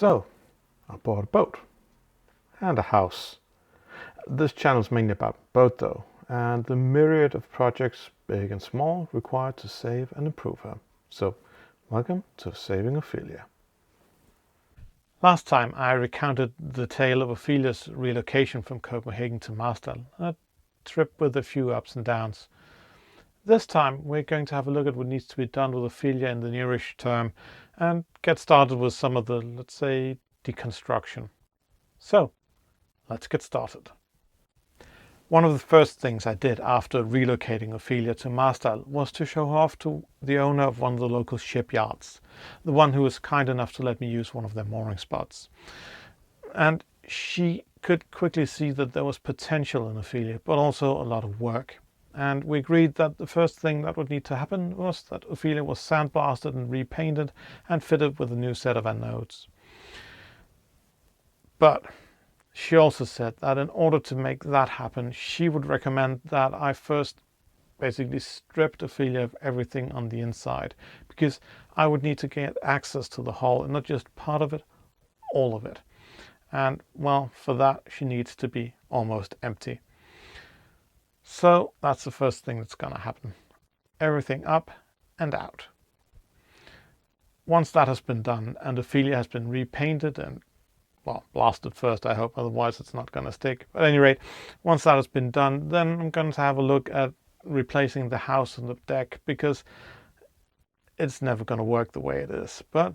So, I bought a boat and a house. This channel is mainly about boat though, and the myriad of projects, big and small, required to save and improve her. So, welcome to Saving Ophelia. Last time I recounted the tale of Ophelia's relocation from Copenhagen to Marstal, a trip with a few ups and downs. This time we're going to have a look at what needs to be done with Ophelia in the nearish term and get started with some of the, let's say, deconstruction. So, let's get started. One of the first things I did after relocating Ophelia to Marstal was to show her off to the owner of one of the local shipyards, the one who was kind enough to let me use one of their mooring spots. And she could quickly see that there was potential in Ophelia, but also a lot of work. And we agreed that the first thing that would need to happen was that Ophelia was sandblasted and repainted and fitted with a new set of anodes. But she also said that in order to make that happen, she would recommend that I first basically stripped Ophelia of everything on the inside, because I would need to get access to the hull, and not just part of it, all of it. And well, for that she needs to be almost empty. So that's the first thing that's going to happen. Everything up and out. Once that has been done and Ophelia has been repainted and, well, blasted first, I hope, otherwise it's not going to stick. But at any rate, once that has been done, then I'm going to have a look at replacing the house and the deck, because it's never going to work the way it is. But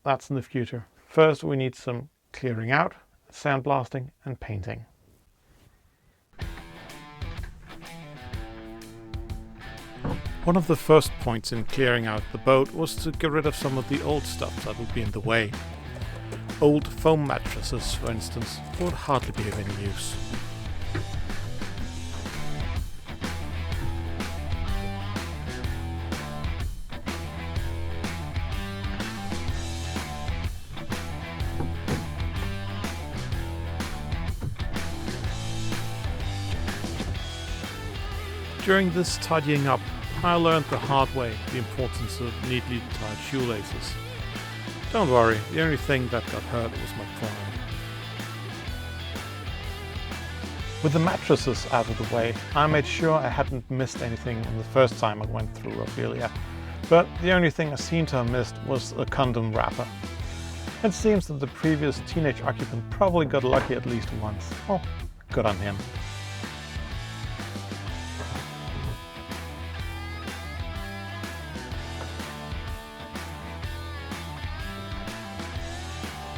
that's in the future. First, we need some clearing out, sandblasting and painting. One of the first points in clearing out the boat was to get rid of some of the old stuff that would be in the way. Old foam mattresses, for instance, would hardly be of any use. During this tidying up, I learned the hard way the importance of neatly tied shoelaces. Don't worry, the only thing that got hurt was my pride. With the mattresses out of the way, I made sure I hadn't missed anything on the first time I went through Ophelia. But the only thing I seemed to have missed was a condom wrapper. It seems that the previous teenage occupant probably got lucky at least once. Well, good on him.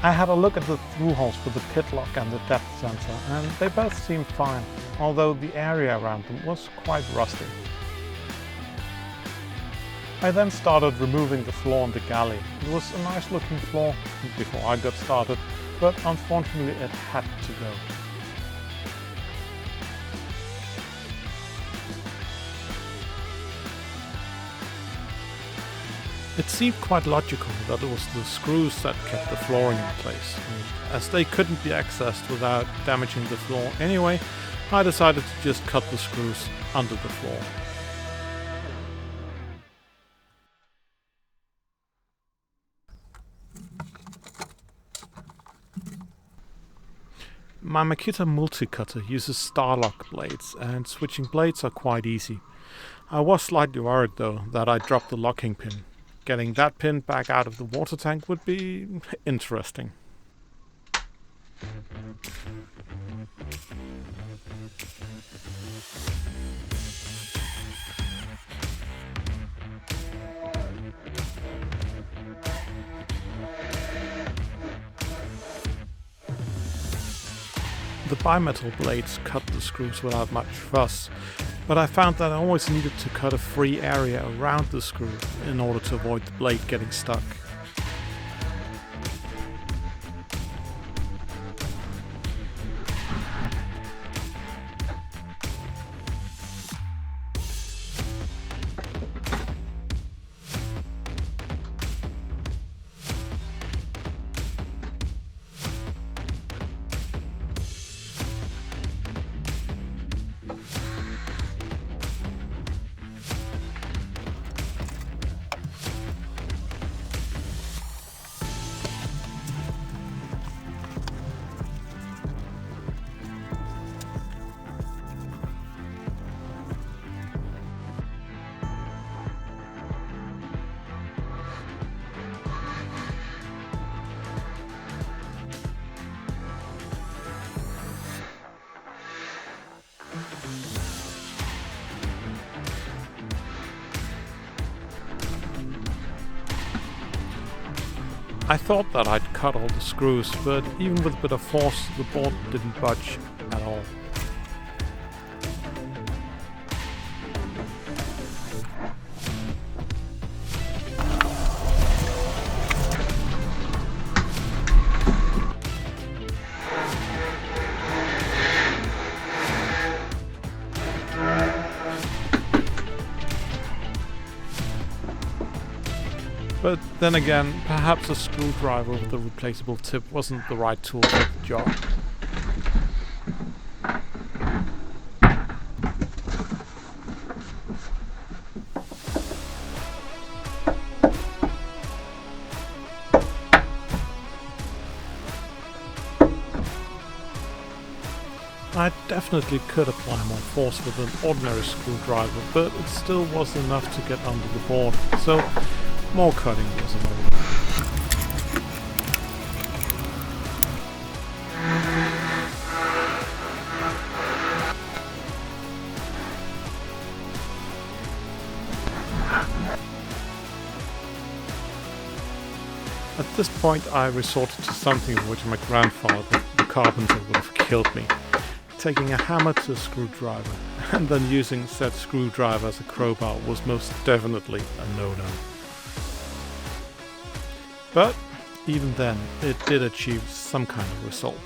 I had a look at the through holes for the pit lock and the depth sensor, and they both seemed fine, although the area around them was quite rusty. I then started removing the floor in the galley. It was a nice looking floor before I got started, but unfortunately it had to go. It seemed quite logical that it was the screws that kept the flooring in place, and as they couldn't be accessed without damaging the floor anyway, I decided to just cut the screws under the floor. My Makita multi-cutter uses Starlock blades, and switching blades are quite easy. I was slightly worried though that I dropped the locking pin. Getting that pin back out of the water tank would be interesting. The bimetal blades cut the screws without much fuss, but I found that I always needed to cut a free area around the screw in order to avoid the blade getting stuck. I thought that I'd cut all the screws, but even with a bit of force, the board didn't budge at all. But then again, perhaps a screwdriver with a replaceable tip wasn't the right tool for the job. I definitely could apply more force with an ordinary screwdriver, but it still wasn't enough to get under the board, so more cutting was in order. At this point I resorted to something which my grandfather, the carpenter, would have killed me. Taking a hammer to a screwdriver, and then using said screwdriver as a crowbar was most definitely a no-no. But even then, it did achieve some kind of result.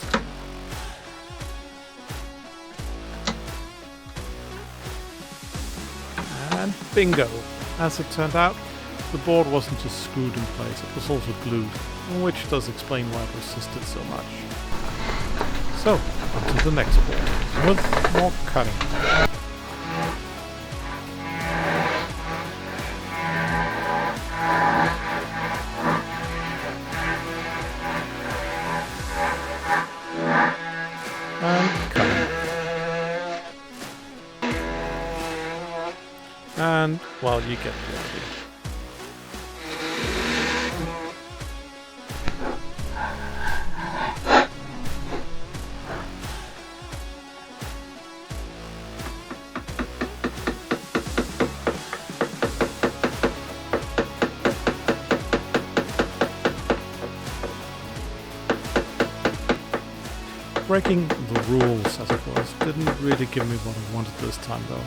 And bingo! As it turned out, the board wasn't just screwed in place, it was also glued, which does explain why it resisted so much. So, on to the next board, with more cutting. And cutting. And, well, you get the idea. Breaking the rules, as it was, didn't really give me what I wanted this time though,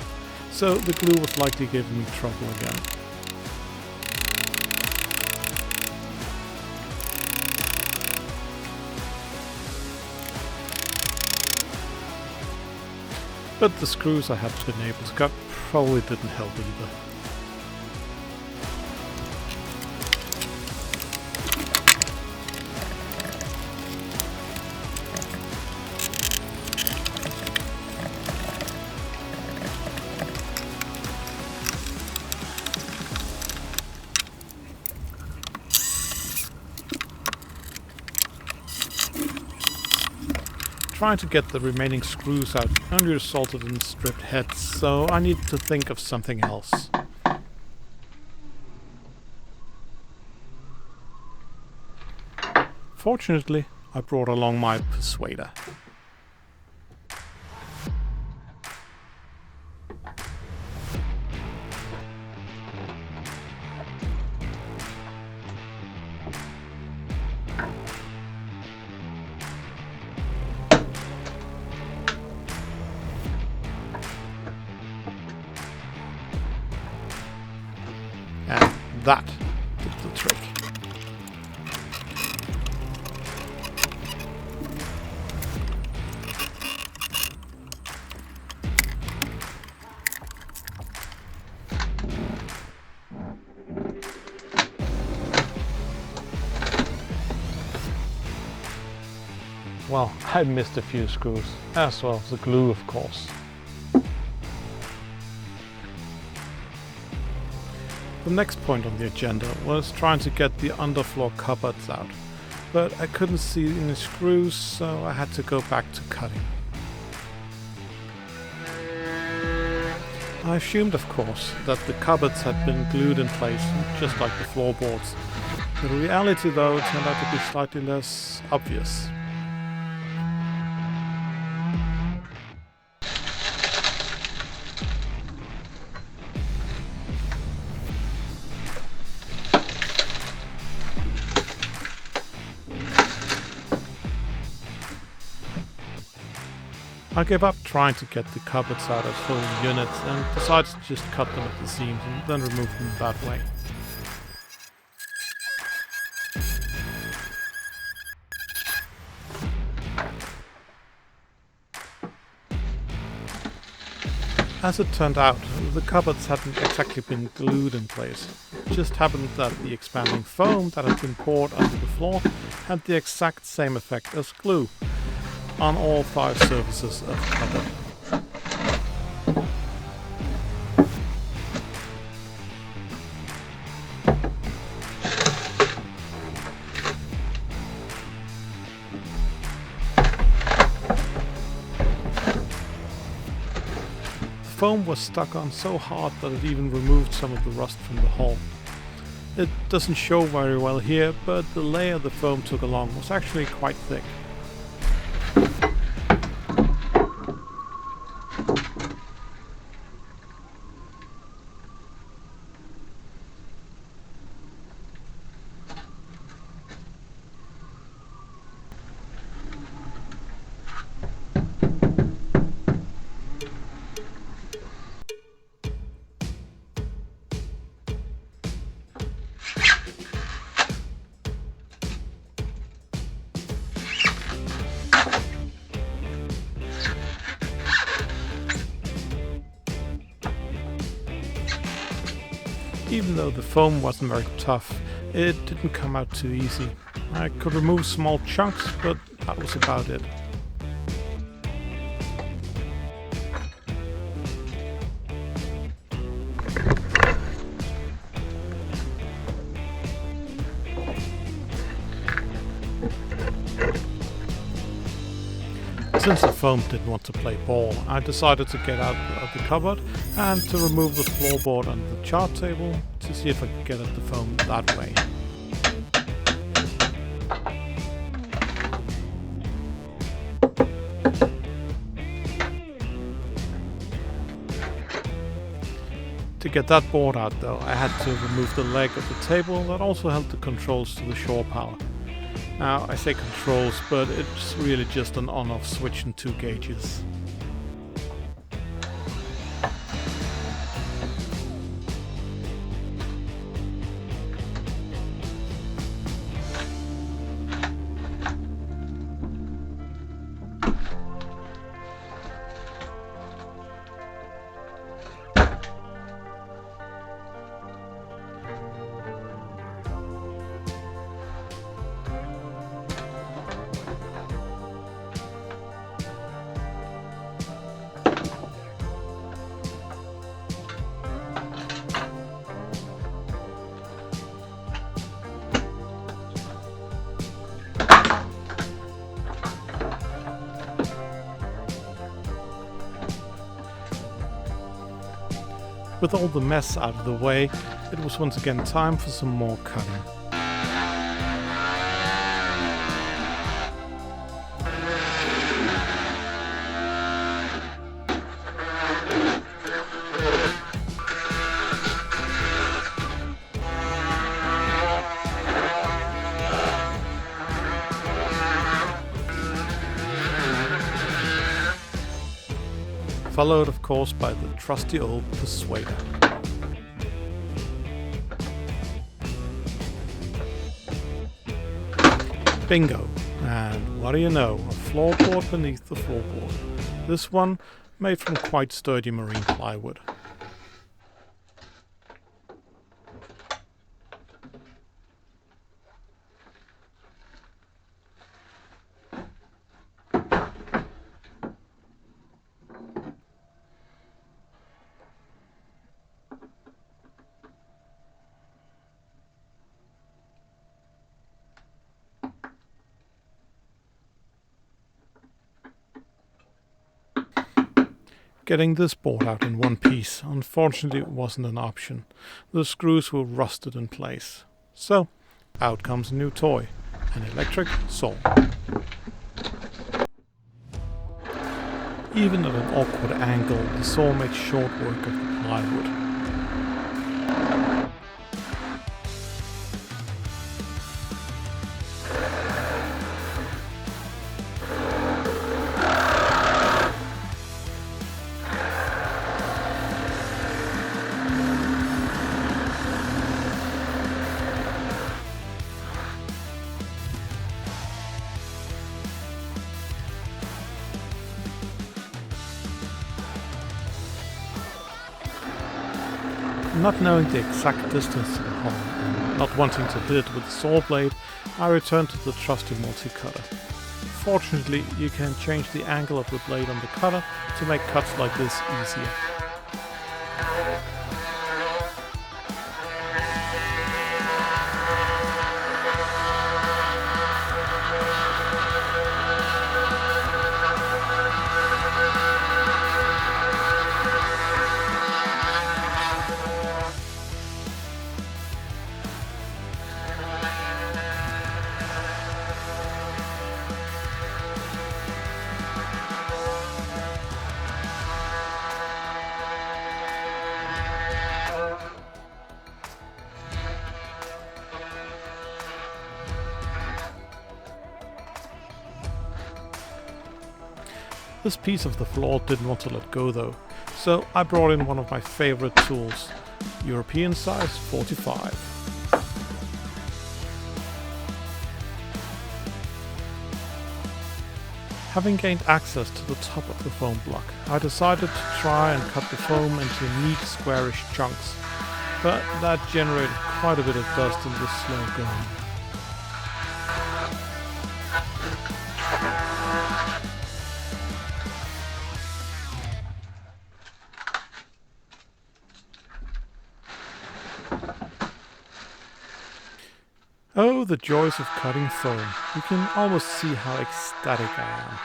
so the glue was likely giving me trouble again. But the screws I had been able to cut probably didn't help either. Trying to get the remaining screws out only resulted in stripped heads, so I needed to think of something else. Fortunately, I brought along my persuader. And that did the trick. Well, I missed a few screws, as well as the glue, of course. The next point on the agenda was trying to get the underfloor cupboards out, but I couldn't see any screws, so I had to go back to cutting. I assumed, of course, that the cupboards had been glued in place, just like the floorboards. The reality, though, turned out to be slightly less obvious. I gave up trying to get the cupboards out as full units and decided to just cut them at the seams and then remove them that way. As it turned out, the cupboards hadn't exactly been glued in place. It just happened that the expanding foam that had been poured onto the floor had the exact same effect as glue on all 5 surfaces of the cupboard. The foam was stuck on so hard that it even removed some of the rust from the hull. It doesn't show very well here, but the layer the foam took along was actually quite thick. Even though the foam wasn't very tough, it didn't come out too easy. I could remove small chunks, but that was about it. Since the foam didn't want to play ball, I decided to get out of the cupboard and to remove the floorboard and the chart table to see if I could get at the foam that way. To get that board out though, I had to remove the leg of the table that also held the controls to the shore power. Now, I say controls, but it's really just an on-off switch and 2 gauges. With all the mess out of the way, it was once again time for some more cutting. Followed of course by the trusty old persuader. Bingo! And what do you know, a floorboard beneath the floorboard. This one made from quite sturdy marine plywood. Getting this board out in one piece unfortunately wasn't an option. The screws were rusted in place. So, out comes a new toy, an electric saw. Even at an awkward angle, the saw made short work of the plywood. Not knowing the exact distance to the hole and not wanting to hit it with the saw blade, I returned to the trusty multi-cutter. Fortunately, you can change the angle of the blade on the cutter to make cuts like this easier. This piece of the floor didn't want to let go though, so I brought in one of my favorite tools, European size 45. Having gained access to the top of the foam block, I decided to try and cut the foam into neat squarish chunks, but that generated quite a bit of dust and was slow going. Oh, the joys of cutting foam. You can almost see how ecstatic I am.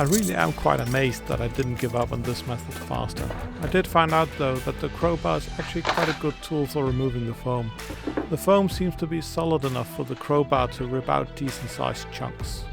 I really am quite amazed that I didn't give up on this method faster. I did find out though that the crowbar is actually quite a good tool for removing the foam. The foam seems to be solid enough for the crowbar to rip out decent sized chunks.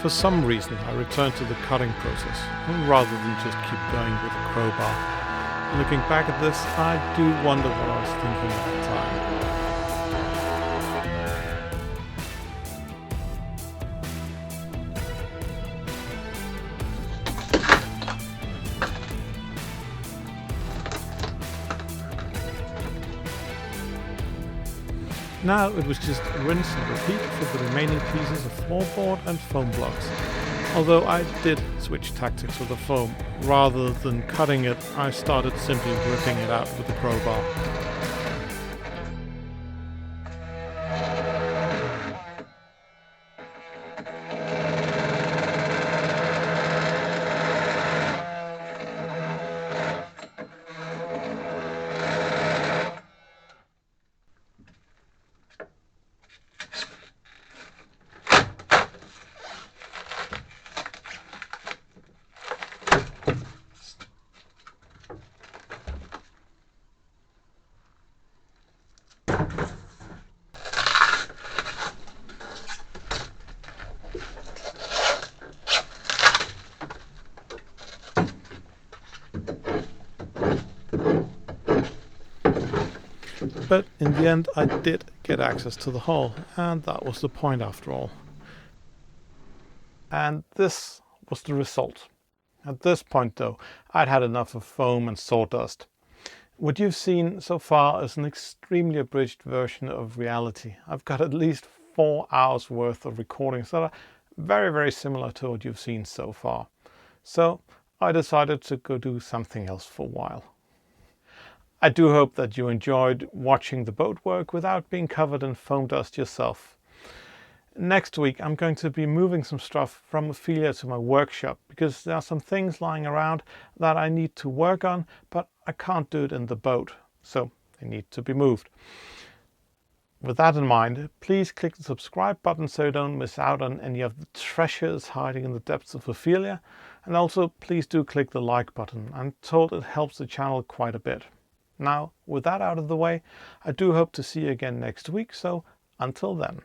For some reason I returned to the cutting process, rather than just keep going with the crowbar. Looking back at this, I do wonder what I was thinking at the time. Now it was just rinse and repeat for the remaining pieces of floorboard and foam blocks. Although I did switch tactics with the foam. Rather than cutting it, I started simply ripping it out with the crowbar. But in the end I did get access to the hull, and that was the point after all. And this was the result. At this point though, I'd had enough of foam and sawdust. What you've seen so far is an extremely abridged version of reality. I've got at least 4 hours worth of recordings that are very similar to what you've seen so far. So I decided to go do something else for a while. I do hope that you enjoyed watching the boat work without being covered in foam dust yourself. Next week I'm going to be moving some stuff from Ophelia to my workshop because there are some things lying around that I need to work on, but I can't do it in the boat, so they need to be moved. With that in mind, please click the subscribe button so you don't miss out on any of the treasures hiding in the depths of Ophelia, and also please do click the like button. I'm told it helps the channel quite a bit. Now, with that out of the way, I do hope to see you again next week, so until then.